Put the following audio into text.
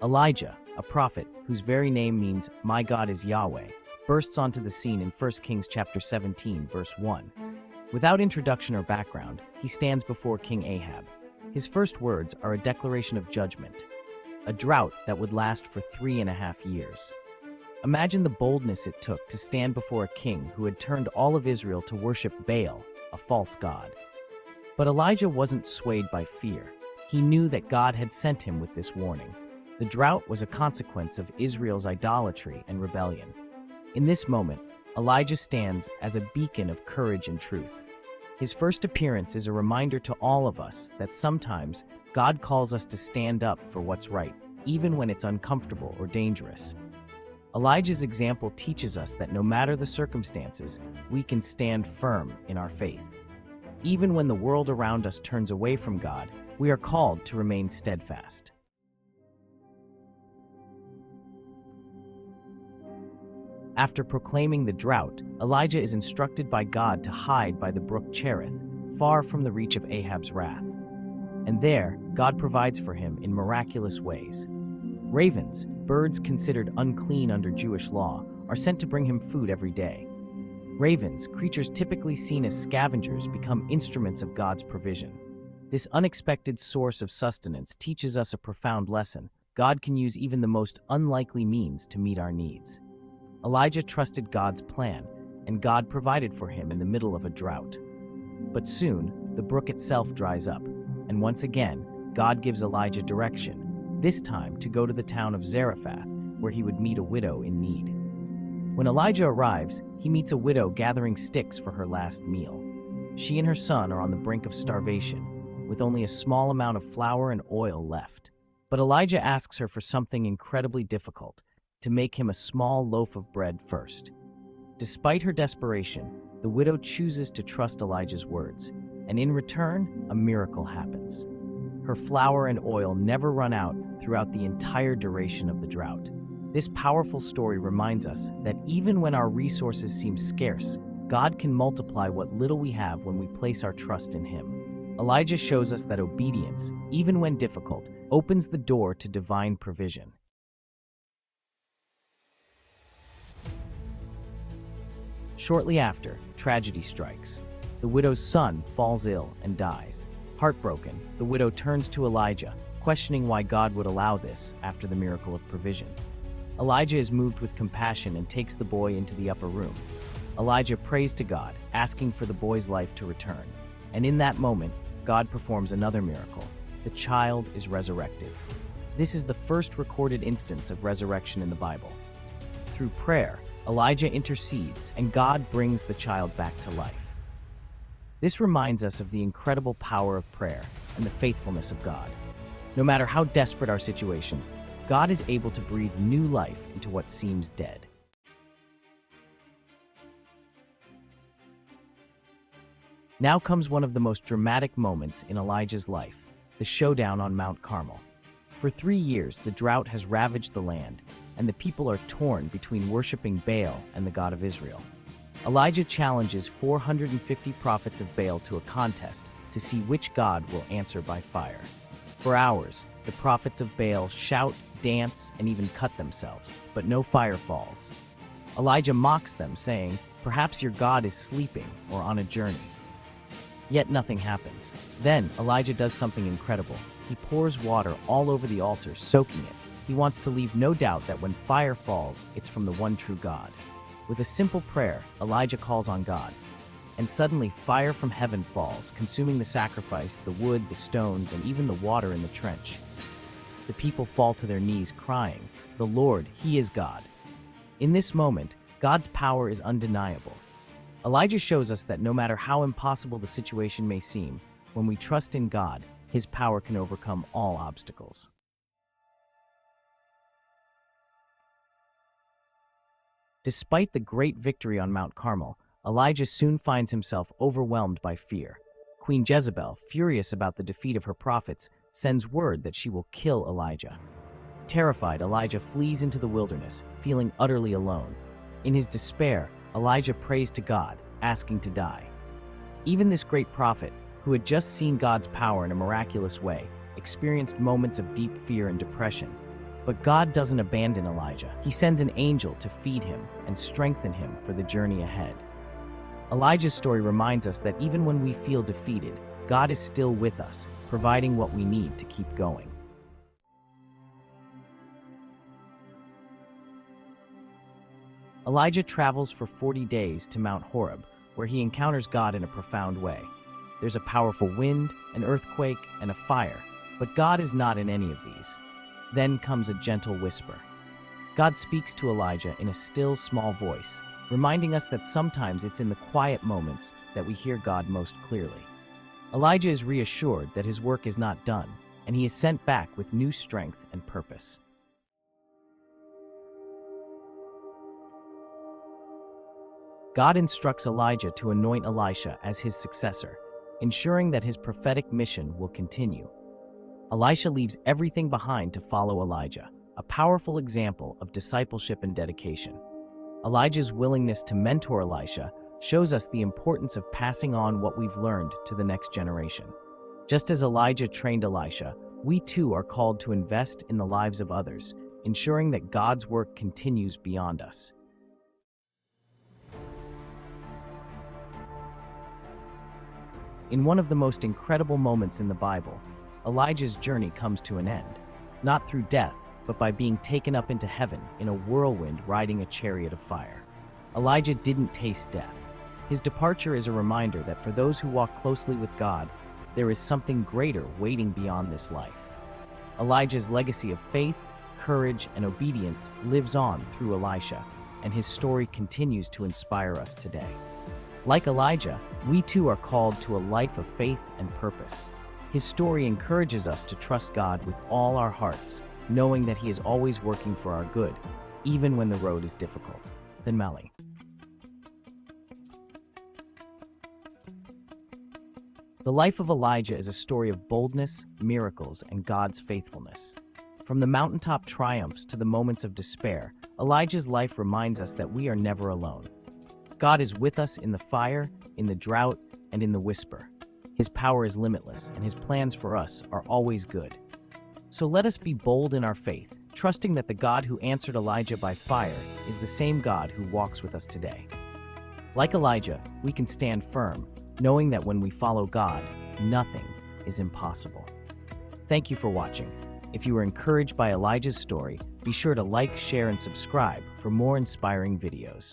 Elijah, a prophet whose very name means "My God is Yahweh," bursts onto the scene in 1 Kings chapter 17, verse 1. Without introduction or background, he stands before King Ahab. His first words are a declaration of judgment, a drought that would last for 3.5 years. Imagine the boldness it took to stand before a king who had turned all of Israel to worship Baal, a false god. But Elijah wasn't swayed by fear. He knew that God had sent him with this warning. The drought was a consequence of Israel's idolatry and rebellion. In this moment, Elijah stands as a beacon of courage and truth. His first appearance is a reminder to all of us that sometimes God calls us to stand up for what's right, even when it's uncomfortable or dangerous. Elijah's example teaches us that no matter the circumstances, we can stand firm in our faith. Even when the world around us turns away from God, we are called to remain steadfast. After proclaiming the drought, Elijah is instructed by God to hide by the brook Cherith, far from the reach of Ahab's wrath. And there, God provides for him in miraculous ways. Ravens, birds considered unclean under Jewish law, are sent to bring him food every day. Ravens, creatures typically seen as scavengers, become instruments of God's provision. This unexpected source of sustenance teaches us a profound lesson. God can use even the most unlikely means to meet our needs. Elijah trusted God's plan, and God provided for him in the middle of a drought. But soon, the brook itself dries up, and once again, God gives Elijah direction, this time to go to the town of Zarephath, where he would meet a widow in need. When Elijah arrives, he meets a widow gathering sticks for her last meal. She and her son are on the brink of starvation, with only a small amount of flour and oil left. But Elijah asks her for something incredibly difficult, to make him a small loaf of bread first. Despite her desperation, the widow chooses to trust Elijah's words, and in return, a miracle happens. Her flour and oil never run out throughout the entire duration of the drought. This powerful story reminds us that even when our resources seem scarce, God can multiply what little we have when we place our trust in Him. Elijah shows us that obedience, even when difficult, opens the door to divine provision. Shortly after, tragedy strikes. The widow's son falls ill and dies. Heartbroken, the widow turns to Elijah, questioning why God would allow this after the miracle of provision. Elijah is moved with compassion and takes the boy into the upper room. Elijah prays to God, asking for the boy's life to return. And in that moment, God performs another miracle. The child is resurrected. This is the first recorded instance of resurrection in the Bible. Through prayer, Elijah intercedes, and God brings the child back to life. This reminds us of the incredible power of prayer and the faithfulness of God. No matter how desperate our situation, God is able to breathe new life into what seems dead. Now comes one of the most dramatic moments in Elijah's life, the showdown on Mount Carmel. For 3 years, the drought has ravaged the land, and the people are torn between worshiping Baal and the God of Israel. Elijah challenges 450 prophets of Baal to a contest to see which god will answer by fire. For hours, the prophets of Baal shout, dance, and even cut themselves, but no fire falls. Elijah mocks them, saying, "Perhaps your God is sleeping or on a journey." Yet nothing happens. Then Elijah does something incredible. He pours water all over the altar, soaking it. He wants to leave no doubt that when fire falls, it's from the one true God. With a simple prayer, Elijah calls on God. And suddenly fire from heaven falls, consuming the sacrifice, the wood, the stones, and even the water in the trench. The people fall to their knees crying, "The Lord, He is God." In this moment, God's power is undeniable. Elijah shows us that no matter how impossible the situation may seem, when we trust in God, His power can overcome all obstacles. Despite the great victory on Mount Carmel, Elijah soon finds himself overwhelmed by fear. Queen Jezebel, furious about the defeat of her prophets, sends word that she will kill Elijah. Terrified, Elijah flees into the wilderness, feeling utterly alone. In his despair, Elijah prays to God, asking to die. Even this great prophet, who had just seen God's power in a miraculous way, experienced moments of deep fear and depression. But God doesn't abandon Elijah. He sends an angel to feed him and strengthen him for the journey ahead. Elijah's story reminds us that even when we feel defeated, God is still with us, providing what we need to keep going. Elijah travels for 40 days to Mount Horeb, where he encounters God in a profound way. There's a powerful wind, an earthquake, and a fire, but God is not in any of these. Then comes a gentle whisper. God speaks to Elijah in a still, small voice, reminding us that sometimes it's in the quiet moments that we hear God most clearly. Elijah is reassured that his work is not done, and he is sent back with new strength and purpose. God instructs Elijah to anoint Elisha as his successor, ensuring that his prophetic mission will continue. Elisha leaves everything behind to follow Elijah, a powerful example of discipleship and dedication. Elijah's willingness to mentor Elisha shows us the importance of passing on what we've learned to the next generation. Just as Elijah trained Elisha, we too are called to invest in the lives of others, ensuring that God's work continues beyond us. In one of the most incredible moments in the Bible, Elijah's journey comes to an end, not through death, but by being taken up into heaven in a whirlwind riding a chariot of fire. Elijah didn't taste death. His departure is a reminder that for those who walk closely with God, there is something greater waiting beyond this life. Elijah's legacy of faith, courage, and obedience lives on through Elisha, and his story continues to inspire us today. Like Elijah, we too are called to a life of faith and purpose. His story encourages us to trust God with all our hearts, knowing that He is always working for our good, even when the road is difficult. Mali. The life of Elijah is a story of boldness, miracles, and God's faithfulness. From the mountaintop triumphs to the moments of despair, Elijah's life reminds us that we are never alone. God is with us in the fire, in the drought, and in the whisper. His power is limitless, and His plans for us are always good. So let us be bold in our faith, trusting that the God who answered Elijah by fire is the same God who walks with us today. Like Elijah, we can stand firm, knowing that when we follow God, nothing is impossible. Thank you for watching. If you were encouraged by Elijah's story, be sure to like, share, and subscribe for more inspiring videos.